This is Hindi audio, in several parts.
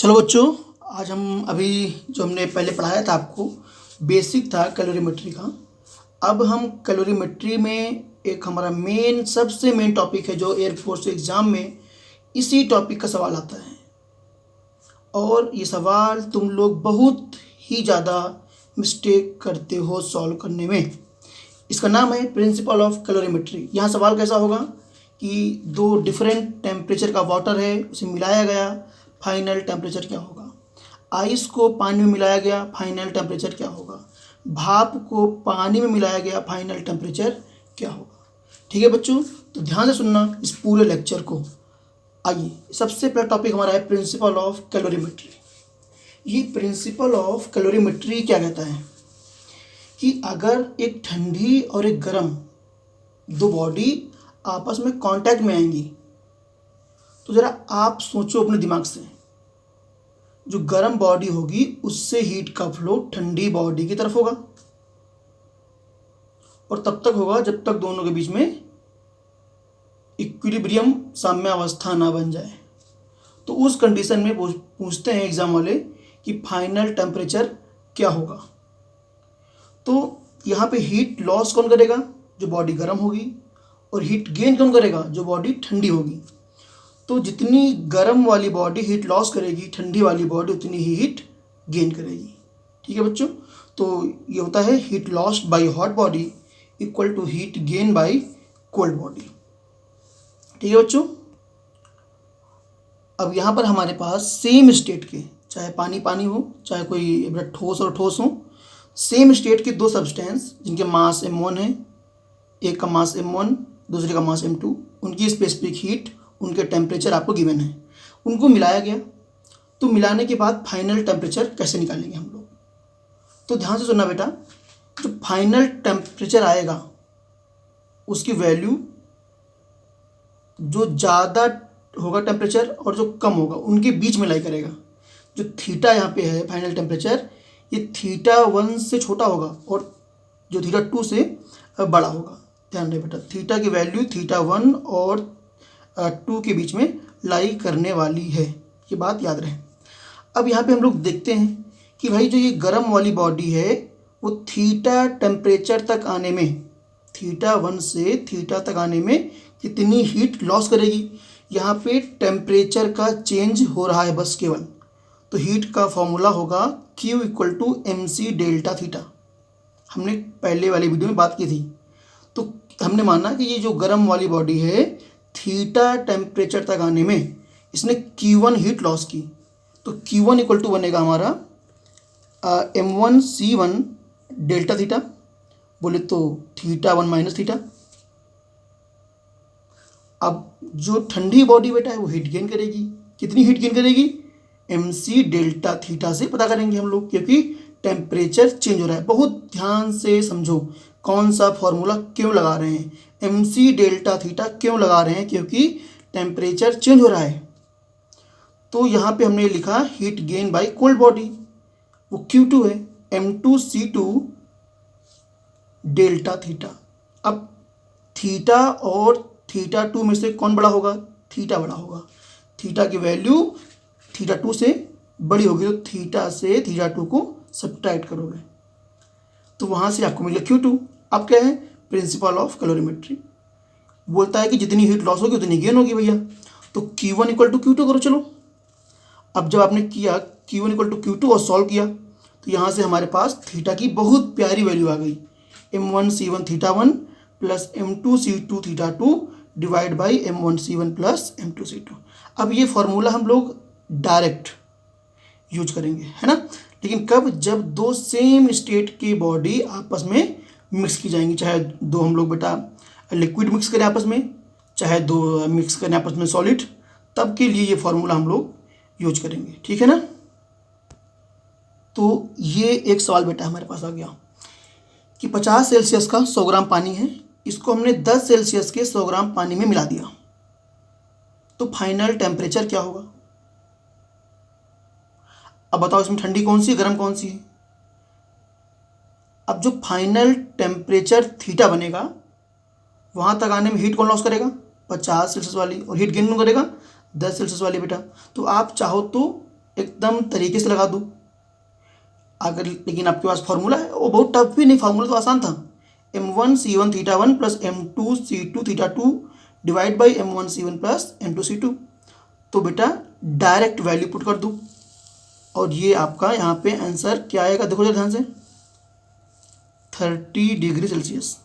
चलो बच्चों, आज हम अभी जो हमने पहले पढ़ाया था आपको बेसिक था कैलोरीमेट्री का। अब हम कैलोरीमेट्री में एक हमारा सबसे मेन टॉपिक है जो एयरफोर्स एग्ज़ाम में इसी टॉपिक का सवाल आता है। और ये सवाल तुम लोग बहुत ही ज़्यादा मिस्टेक करते हो सॉल्व करने में। इसका नाम है प्रिंसिपल ऑफ कैलोरीमेट्री। यहाँ सवाल कैसा होगा कि दो डिफरेंट टेम्परेचर का वाटर है, उसे मिलाया गया, फाइनल टेम्परेचर क्या होगा। आइस को पानी में मिलाया गया, फाइनल टेम्परेचर क्या होगा। भाप को पानी में मिलाया गया, फाइनल टेम्परेचर क्या होगा। ठीक है बच्चों, तो ध्यान से सुनना इस पूरे लेक्चर को। आइए, सबसे पहला टॉपिक हमारा है प्रिंसिपल ऑफ कैलोरीमेट्री। ये प्रिंसिपल ऑफ कैलोरीमेट्री क्या कहता है कि अगर एक ठंडी और एक गर्म दो बॉडी आपस में कांटेक्ट में आएंगी तो ज़रा आप सोचो अपने दिमाग से, जो गर्म बॉडी होगी उससे हीट का फ्लो ठंडी बॉडी की तरफ होगा और तब तक होगा जब तक दोनों के बीच में इक्विलिब्रियम साम्यावस्था ना बन जाए। तो उस कंडीशन में पूछते हैं एग्जाम वाले कि फाइनल टेम्परेचर क्या होगा। तो यहाँ पे हीट लॉस कौन करेगा? जो बॉडी गर्म होगी। और हीट गेन कौन करेगा? जो बॉडी ठंडी होगी। तो जितनी गर्म वाली बॉडी हीट लॉस करेगी, ठंडी वाली बॉडी उतनी ही हीट गेन करेगी। ठीक है बच्चों, तो ये होता है heat lost by hot body equal to heat gain by cold body. ठीक है बच्चों, अब यहाँ पर हमारे पास सेम स्टेट के, चाहे पानी पानी हो चाहे कोई ठोस और ठोस हो, सेम स्टेट के दो सब्सटेंस जिनके मास m1 है, एक का मास m1 दूसरे का मास m2, उनकी स्पेसिफिक हीट, उनके टेम्परेचर आपको गिवन है, उनको मिलाया गया। तो मिलाने के बाद फाइनल टेम्परेचर कैसे निकालेंगे हम लोग? तो ध्यान से सुनना बेटा, जो फाइनल टेम्परेचर आएगा उसकी वैल्यू जो ज़्यादा होगा टेम्परेचर और जो कम होगा उनके बीच में लाई करेगा। जो थीटा यहाँ पे है फाइनल टेम्परेचर, ये θ1 से छोटा होगा और जो θ2 से बड़ा होगा। ध्यान रहे बेटा, थीटा की वैल्यू θ1 और 2 के बीच में लाई करने वाली है, ये बात याद रहे। अब यहाँ पे हम लोग देखते हैं कि भाई जो ये गर्म वाली बॉडी है वो थीटा टेम्परेचर तक आने में, θ1 से थीटा तक आने में कितनी हीट लॉस करेगी। यहाँ पे टेम्परेचर का चेंज हो रहा है बस केवल, तो हीट का फॉर्मूला होगा Q equal to MC delta theta. हमने पहले वाली वीडियो में बात की थी। तो हमने माना कि ये जो गर्म वाली बॉडी है थीटा टेम्परेचर तक आने में इसने Q1 हीट लॉस की, तो Q1 इक्वल टू बनेगा हमारा M1 C1 डेल्टा थीटा, बोले तो θ1 माइनस थीटा। अब जो ठंडी बॉडी बेटा है वो हीट गेन करेगी। कितनी हीट गेन करेगी? MC डेल्टा थीटा से पता करेंगे हम लोग, क्योंकि टेम्परेचर चेंज हो रहा है। बहुत ध्यान से समझो कौन सा फॉर्मूला क्यों लगा रहे हैं। MC डेल्टा थीटा क्यों लगा रहे हैं? क्योंकि टेम्परेचर चेंज हो रहा है। तो यहाँ पे हमने लिखा heat gain by cold body, वो Q2 है, M2C2 डेल्टा थीटा। अब थीटा और θ2 में से कौन बड़ा होगा? थीटा बड़ा होगा। थीटा की वैल्यू θ2 से बड़ी होगी, तो थीटा से θ2 को सब्ट्रैक्ट करोगे तो वहाँ से आपको मिलेगा Q2। अब क्या है? प्रिंसिपल ऑफ कैलोरीमेट्री बोलता है कि जितनी हीट लॉस होगी उतनी गेन होगी भैया। तो Q1 इक्वल टू Q2 करो। चलो, अब जब आपने किया Q1 इक्वल टू Q2 और सॉल्व किया तो यहाँ से हमारे पास थीटा की बहुत प्यारी वैल्यू आ गई, M1 C1 θ1 plus M2 C2 θ2 divide by M1 C1 plus M2 C2। अब ये फॉर्मूला हम लोग डायरेक्ट यूज करेंगे, है ना। लेकिन कब? जब दो सेम स्टेट की बॉडी आपस में मिक्स की जाएंगी। चाहे दो हम लोग बेटा लिक्विड मिक्स करें आपस में, चाहे दो मिक्स करें आपस में सॉलिड, तब के लिए ये फॉर्मूला हम लोग यूज करेंगे। ठीक है ना। तो ये एक सवाल बेटा हमारे पास आ गया कि 50 सेल्सियस का 100 ग्राम पानी है, इसको हमने 10 सेल्सियस के 100 ग्राम पानी में मिला दिया, तो फाइनल टेम्परेचर क्या होगा? अब बताओ इसमें ठंडी कौन सी है, गर्म कौन सी है? अब जो फाइनल टेम्परेचर थीटा बनेगा वहाँ तक आने में हीट कौन लॉस करेगा? 50 सेल्सियस वाली, और हीट गेन कौन करेगा? 10 सेल्सियस वाली बेटा। तो आप चाहो तो एकदम तरीके से लगा दूँ अगर, लेकिन आपके पास फार्मूला है, वो बहुत टफ भी नहीं, फार्मूला तो आसान था। m1c1 theta 1 plus m2c2 theta 2 divide by m1c1 plus m2c2। तो बेटा डायरेक्ट वैल्यू पुट कर दूँ और ये आपका यहाँ पे आंसर क्या आएगा, देखो जरा ध्यान से, 30 डिग्री सेल्सियस,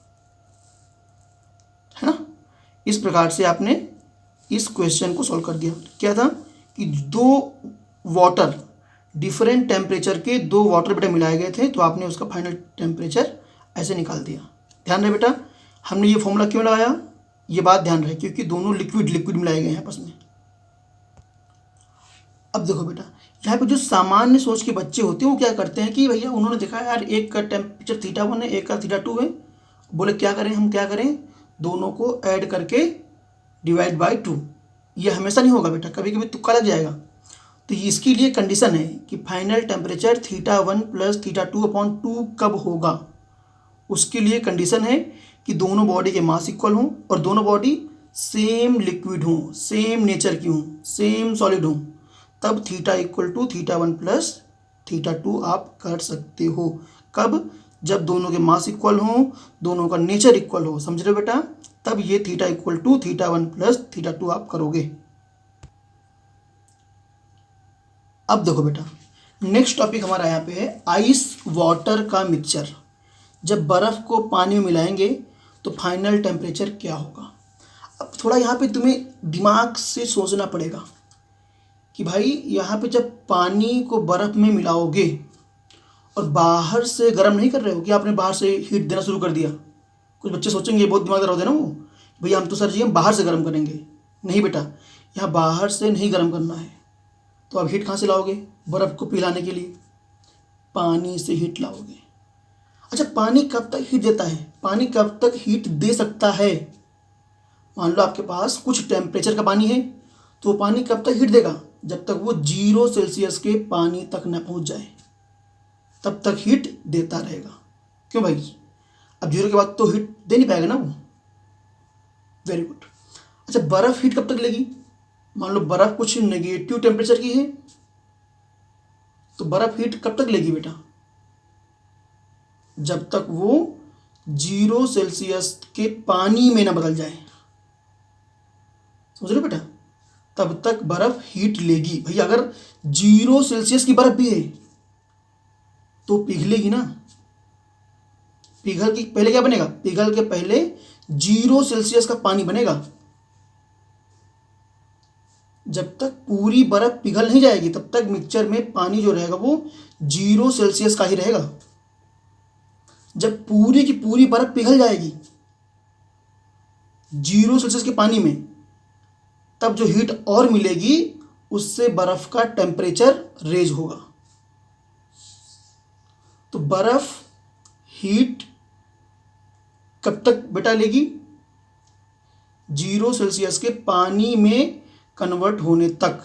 है ना। इस प्रकार से आपने इस क्वेश्चन को सॉल्व कर दिया। क्या था कि दो वाटर, डिफरेंट टेम्परेचर के दो वाटर बेटा मिलाए गए थे, तो आपने उसका फाइनल टेम्परेचर ऐसे निकाल दिया। ध्यान रहे बेटा, हमने ये फॉर्मूला क्यों लगाया, ये बात ध्यान रहे, क्योंकि दोनों लिक्विड लिक्विड मिलाए गए हैं आपस में। अब देखो बेटा, यहाँ पे जो सामान्य सोच के बच्चे होते हैं वो क्या करते हैं कि भैया उन्होंने देखा यार एक का टेम्परेचर थीटा 1 है, एक का थीटा 2 है, बोले क्या करें, हम क्या करें, दोनों को ऐड करके डिवाइड बाई 2। ये हमेशा नहीं होगा बेटा, कभी कभी तुक्का लग जाएगा। तो इसके लिए कंडीशन है कि final temperature theta 1 plus theta 2/2 कब होगा। उसके लिए कंडीशन है कि दोनों बॉडी के मास इक्वल हों और दोनों बॉडी सेम लिक्विड हों, सेम नेचर की हों, सेम सॉलिड हों, तब theta equal to theta 1 plus theta 2 आप कर सकते हो। कब, जब दोनों के मास इक्वल हों, दोनों का नेचर इक्वल हो, समझ रहे हो बेटा, तब ये theta equal to theta 1 plus theta 2 आप करोगे। अब देखो बेटा, नेक्स्ट टॉपिक हमारा यहाँ पे है आइस वाटर का मिक्सचर। जब बर्फ़ को पानी में मिलाएंगे तो फाइनल टेम्परेचर क्या होगा। अब थोड़ा यहाँ पे तुम्हें दिमाग से सोचना पड़ेगा कि भाई यहाँ पे जब पानी को बर्फ़ में मिलाओगे और बाहर से गर्म नहीं कर रहे हो कि आपने बाहर से हीट देना शुरू कर दिया। कुछ बच्चे सोचेंगे, बहुत दिमागदार होते हैं ना वो, भैया हम तो सर जी हम बाहर से गर्म करेंगे। नहीं बेटा, यहाँ बाहर से नहीं गर्म करना है। तो आप हीट कहाँ से लाओगे, बर्फ़ को पिघलाने के लिए पानी से हीट लाओगे। अच्छा, पानी कब तक हीट देता है, पानी कब तक हीट दे सकता है। मान लो आपके पास कुछ टेम्परेचर का पानी है, तो वो पानी कब तक हीट देगा, जब तक वो 0 सेल्सियस के पानी तक न पहुंच जाए, तब तक हीट देता रहेगा। क्यों भाई, अब 0 के बाद तो हीट दे नहीं पाएगा ना वो। Very good. अच्छा, बर्फ़ हीट कब तक लेगी, मान लो बर्फ़ कुछ नेगेटिव टेम्परेचर की है, तो बर्फ़ हीट कब तक लेगी बेटा, जब तक वो 0 सेल्सियस के पानी में ना बदल जाए। समझ रहे हो बेटा, तब तक बर्फ़ हीट लेगी। भैया अगर 0 सेल्सियस की बर्फ़ भी है तो पिघलेगी ना। पिघल के पहले क्या बनेगा, पिघल के पहले 0 सेल्सियस का पानी बनेगा। जब तक पूरी बर्फ़ पिघल नहीं जाएगी तब तक मिक्सचर में पानी जो रहेगा वो 0 सेल्सियस का ही रहेगा। जब पूरी की पूरी बर्फ़ पिघल जाएगी 0 सेल्सियस के पानी में, तब जो हीट और मिलेगी उससे बर्फ़ का टेम्परेचर रेज होगा। तो बर्फ़ हीट कब तक बेटा लेगी, 0 सेल्सियस के पानी में कन्वर्ट होने तक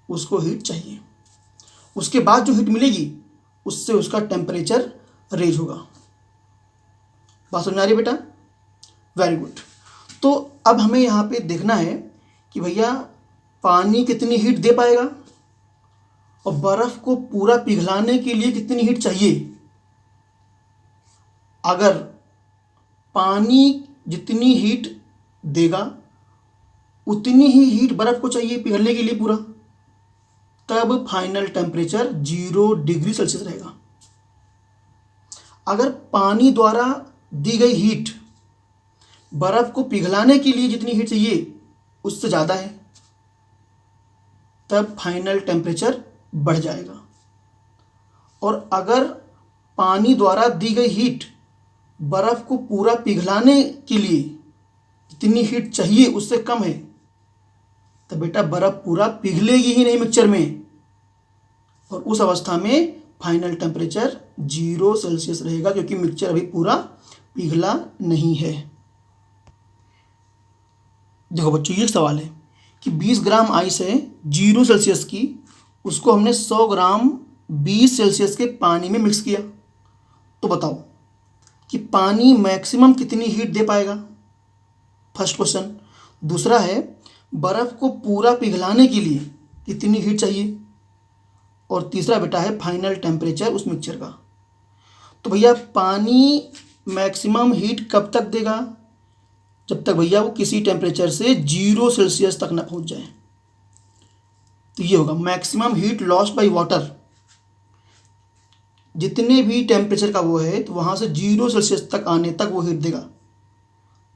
उसको हीट चाहिए। उसके बाद जो हीट मिलेगी उससे उसका टेम्परेचर रेज होगा। बात समझ आ रही है बेटा, वेरी गुड। तो अब हमें यहाँ पे देखना है कि भैया पानी कितनी हीट दे पाएगा और बर्फ़ को पूरा पिघलाने के लिए कितनी हीट चाहिए। अगर पानी जितनी हीट देगा उतनी ही हीट बर्फ़ को चाहिए पिघलने के लिए पूरा, तब फाइनल टेम्परेचर 0 डिग्री सेल्सियस रहेगा। अगर पानी द्वारा दी गई हीट बर्फ़ को पिघलाने के लिए जितनी हीट चाहिए उससे ज़्यादा है, तब फाइनल टेम्परेचर बढ़ जाएगा। और अगर पानी द्वारा दी गई हीट बर्फ़ को पूरा पिघलाने के लिए जितनी हीट चाहिए उससे कम है, तो बेटा बर्फ़ पूरा पिघलेगी ही नहीं मिक्सचर में, और उस अवस्था में फाइनल टेम्परेचर 0 सेल्सियस रहेगा, क्योंकि मिक्सचर अभी पूरा पिघला नहीं है। देखो बच्चों, ये सवाल है कि 20 ग्राम आइस है 0 सेल्सियस की, उसको हमने 100 ग्राम 20 सेल्सियस के पानी में मिक्स किया, तो बताओ कि पानी मैक्सिमम कितनी हीट दे पाएगा, फर्स्ट क्वेश्चन। दूसरा है बर्फ़ को पूरा पिघलाने के लिए कितनी हीट चाहिए, और तीसरा बेटा है फाइनल टेम्परेचर उस मिक्सचर का। तो भैया पानी मैक्सिमम हीट कब तक देगा? जब तक भैया वो किसी टेम्परेचर से 0 सेल्सियस तक ना पहुंच जाए। तो ये होगा maximum heat lost by water, जितने भी टेम्परेचर का वो है तो वहाँ से 0 सेल्सियस तक आने तक वो हीट देगा।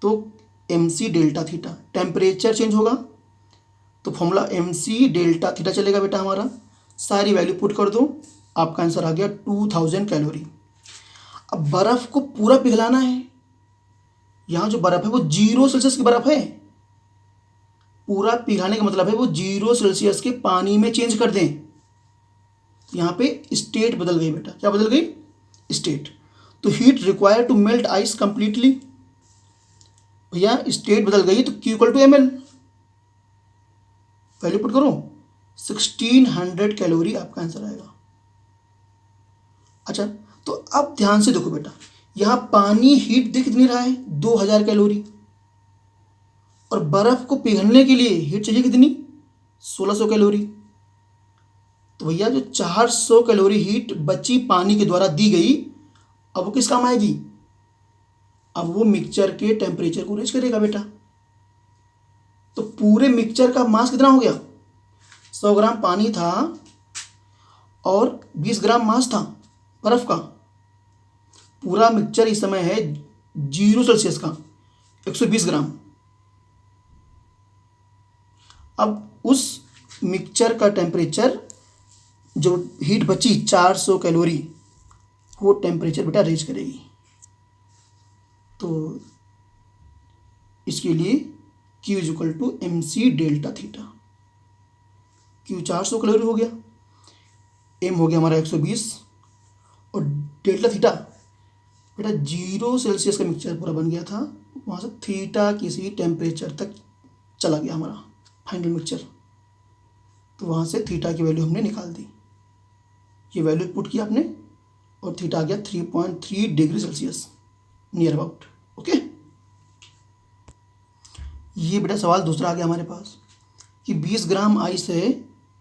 तो MC delta theta, temperature change होगा तो फॉर्मूला MC डेल्टा थीटा चलेगा बेटा हमारा। सारी वैल्यू पुट कर दो, आपका आंसर आ गया 2000 कैलोरी। अब बर्फ़ को पूरा पिघलाना है। यहाँ जो बर्फ़ है वो 0 सेल्सियस की बर्फ़ है। पूरा पिघलाने का मतलब है वो 0 सेल्सियस के पानी में चेंज कर दें। यहाँ पे स्टेट बदल गई बेटा, क्या बदल गई? स्टेट। तो heat required to melt ice completely, भैया स्टेट बदल गई तो Q = ml। वैल्यू पुट करो, 1600 कैलोरी आपका आंसर आएगा। अच्छा, तो अब ध्यान से देखो बेटा, यहाँ पानी हीट दे कितनी रहा है? 2000 कैलोरी। और बर्फ़ को पिघलने के लिए हीट चाहिए कितनी? 1600 कैलोरी। तो भैया जो 400 कैलोरी हीट बची पानी के द्वारा दी गई, अब वो किस काम आएगी? अब वो मिक्सचर के टेम्परेचर को रेज करेगा बेटा। तो पूरे मिक्सचर का मास कितना हो गया? 100 ग्राम पानी था और 20 ग्राम मास था बर्फ़ का। पूरा मिक्सचर इस समय है 0 सेल्सियस का, 120 ग्राम। अब उस मिक्सचर का टेम्परेचर, जो हीट बची 400 कैलोरी, वो टेम्परेचर बेटा रेज करेगी। तो इसके लिए Q = MC delta theta. Q 400 calorie हो गया, M हो गया हमारा 120, और डेल्टा थीटा बेटा 0 सेल्सियस का मिक्सचर पूरा बन गया था, वहाँ से थीटा किसी टेम्परेचर तक चला गया हमारा फाइनल मिक्सचर। तो वहाँ से थीटा की वैल्यू हमने निकाल दी। ये वैल्यू पुट किया आपने और थीटा आ गया 3.3 degree Celsius near about. Okay, ये बेटा सवाल दूसरा आ गया हमारे पास कि 20 ग्राम आइस है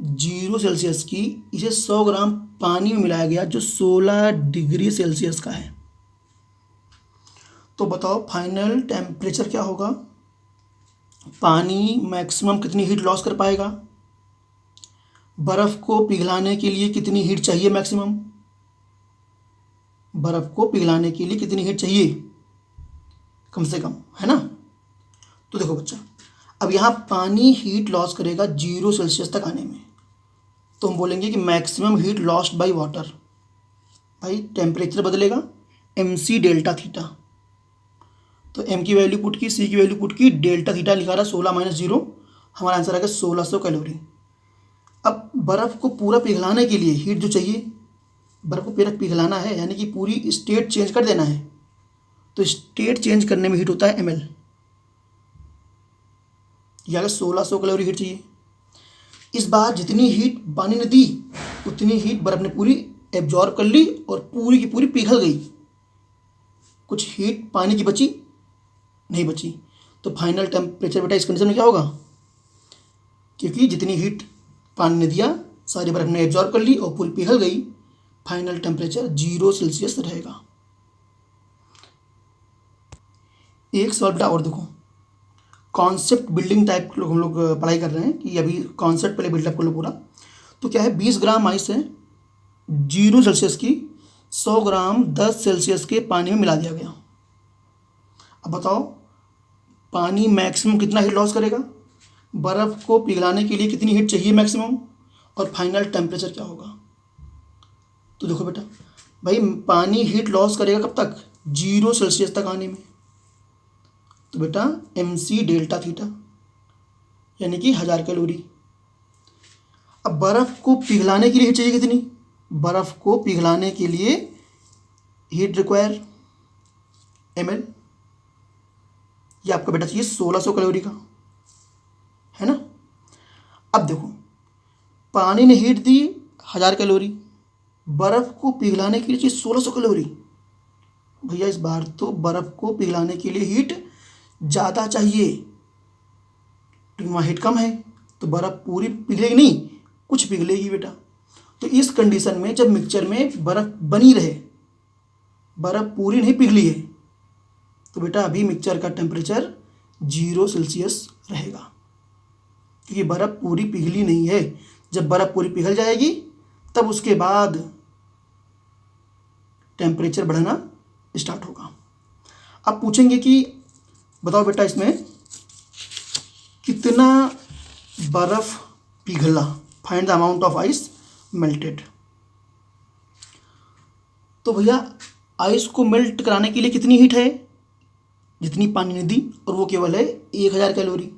0 सेल्सियस की, इसे 100 ग्राम पानी में मिलाया गया जो 16 डिग्री सेल्सियस का है। तो बताओ फाइनल टेम्परेचर क्या होगा? पानी मैक्सिमम कितनी हीट लॉस कर पाएगा? बर्फ़ को पिघलाने के लिए कितनी हीट चाहिए मैक्सिमम? बर्फ़ को पिघलाने के लिए कितनी हीट चाहिए कम से कम, है ना? तो देखो बच्चा, अब यहाँ पानी हीट लॉस करेगा 0 सेल्सियस तक आने में, तो हम बोलेंगे कि maximum heat lost by water. भाई टेम्परेचर बदलेगा, MC डेल्टा थीटा। तो M की वैल्यू पुट की, C की वैल्यू पुट की, डेल्टा थीटा लिखा रहा 16 - 0, हमारा आंसर आ गया 1600 कैलोरी। अब बर्फ़ को पूरा पिघलाने के लिए हीट जो चाहिए, बर्फ़ को पूरा पिघलाना है यानी कि पूरी स्टेट चेंज कर देना है, तो स्टेट चेंज करने में हीट होता है ml। यह अगर 1600 कैलोरी हीट चाहिए। इस बार जितनी हीट पानी ने दी उतनी हीट बर्फ़ ने पूरी एब्जॉर्ब कर ली और पूरी की पूरी पिघल गई। कुछ हीट पानी की बची नहीं बची। तो फाइनल टेम्परेचर बेटा इस कंडीशन में क्या होगा? क्योंकि जितनी हीट पानी ने दिया सारी बर्फ़ ने एब्जॉर्ब कर ली और पूरी पिघल गई, फाइनल टेम्परेचर 0 सेल्सियस रहेगा। एक सवाल बेटा और देखो, कॉन्सेप्ट बिल्डिंग टाइप लोग हम लोग पढ़ाई कर रहे हैं कि अभी कॉन्सेप्ट पहले बिल्डअप कर लो पूरा। तो क्या है, 20 ग्राम आइस है 0 सेल्सियस की, 100 ग्राम 10 सेल्सियस के पानी में मिला दिया गया। अब बताओ पानी मैक्सिमम कितना हीट लॉस करेगा? बर्फ़ को पिघलाने के लिए कितनी हीट चाहिए मैक्सिमम? और फाइनल टेम्परेचर क्या होगा? तो देखो बेटा, भाई पानी हीट लॉस करेगा कब तक? 0 सेल्सियस तक आने में। तो बेटा MC डेल्टा थीटा यानी कि 1000 कैलोरी। अब बर्फ़ को पिघलाने के लिए हीट चाहिए कितनी? बर्फ़ को पिघलाने के लिए हीट रिक्वायर ml, ये आपका बेटा चाहिए 1600 कैलोरी का, है ना? अब देखो पानी ने हीट दी 1000 कैलोरी, बर्फ़ को पिघलाने के लिए चाहिए 1600 कैलोरी। भैया इस बार तो बर्फ़ को पिघलाने के लिए हीट ज़्यादा चाहिए, क्योंकि वहाँ हीट कम है तो बर्फ़ पूरी पिघलेगी नहीं, कुछ पिघलेगी बेटा। तो इस कंडीशन में जब मिक्सचर में बर्फ़ बनी रहे, बर्फ़ पूरी नहीं पिघली है, तो बेटा अभी मिक्सचर का टेम्परेचर 0 सेल्सियस रहेगा, क्योंकि बर्फ़ पूरी पिघली नहीं है। जब बर्फ़ पूरी पिघल जाएगी तब उसके बाद टेम्परेचर बढ़ना स्टार्ट होगा। अब पूछेंगे कि बताओ बेटा इसमें कितना बर्फ़ पिघला, find the amount of ice melted. तो भैया आइस को मेल्ट कराने के लिए कितनी हीट है, जितनी पानी ने दी, और वो केवल है 1000 कैलोरी।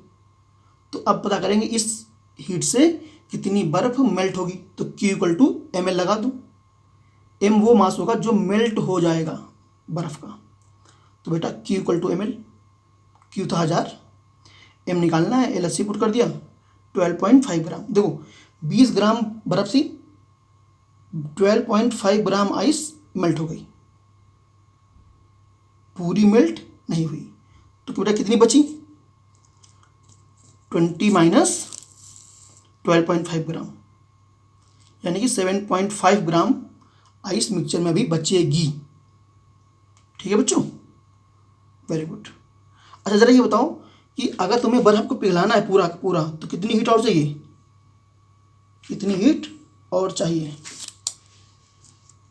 तो अब पता करेंगे इस हीट से कितनी बर्फ़ मेल्ट होगी। तो Q इक्वल टू ml लगा दो। m वो मास होगा जो मेल्ट हो जाएगा बर्फ़ का। तो बेटा Q equal to ml, Q था 1000, m निकालना है, LHC पुट कर दिया 12.5 ग्राम। देखो 20 ग्राम बर्फ़ थी, 12.5 ग्राम आइस मेल्ट हो गई, पूरी मेल्ट नहीं हुई। तो बेटा कितनी बची, 20 माइनस 12.5 ग्राम, यानी कि 7.5 ग्राम आइस मिक्सचर में अभी बचेगी। ठीक है बच्चों, वेरी गुड। अच्छा ज़रा ये बताओ कि अगर तुम्हें बर्फ़ को पिघलाना है पूरा पूरा, तो कितनी हीट और चाहिए, कितनी हीट और चाहिए।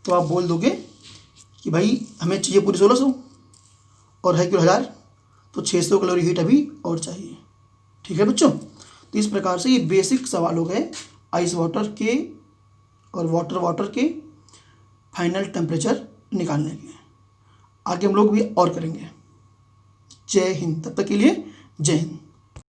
तो आप बोल दोगे कि भाई हमें चाहिए पूरी 1600 और है क्यों 1000, तो 600 कैलोरी हीट अभी और चाहिए। ठीक है बच्चों, तो इस प्रकार से ये बेसिक सवाल हो गए आइस वाटर के और वाटर के फाइनल टेम्परेचर निकालने के। आगे हम लोग भी और करेंगे। जय हिंद, तब तक के लिए जय हिंद।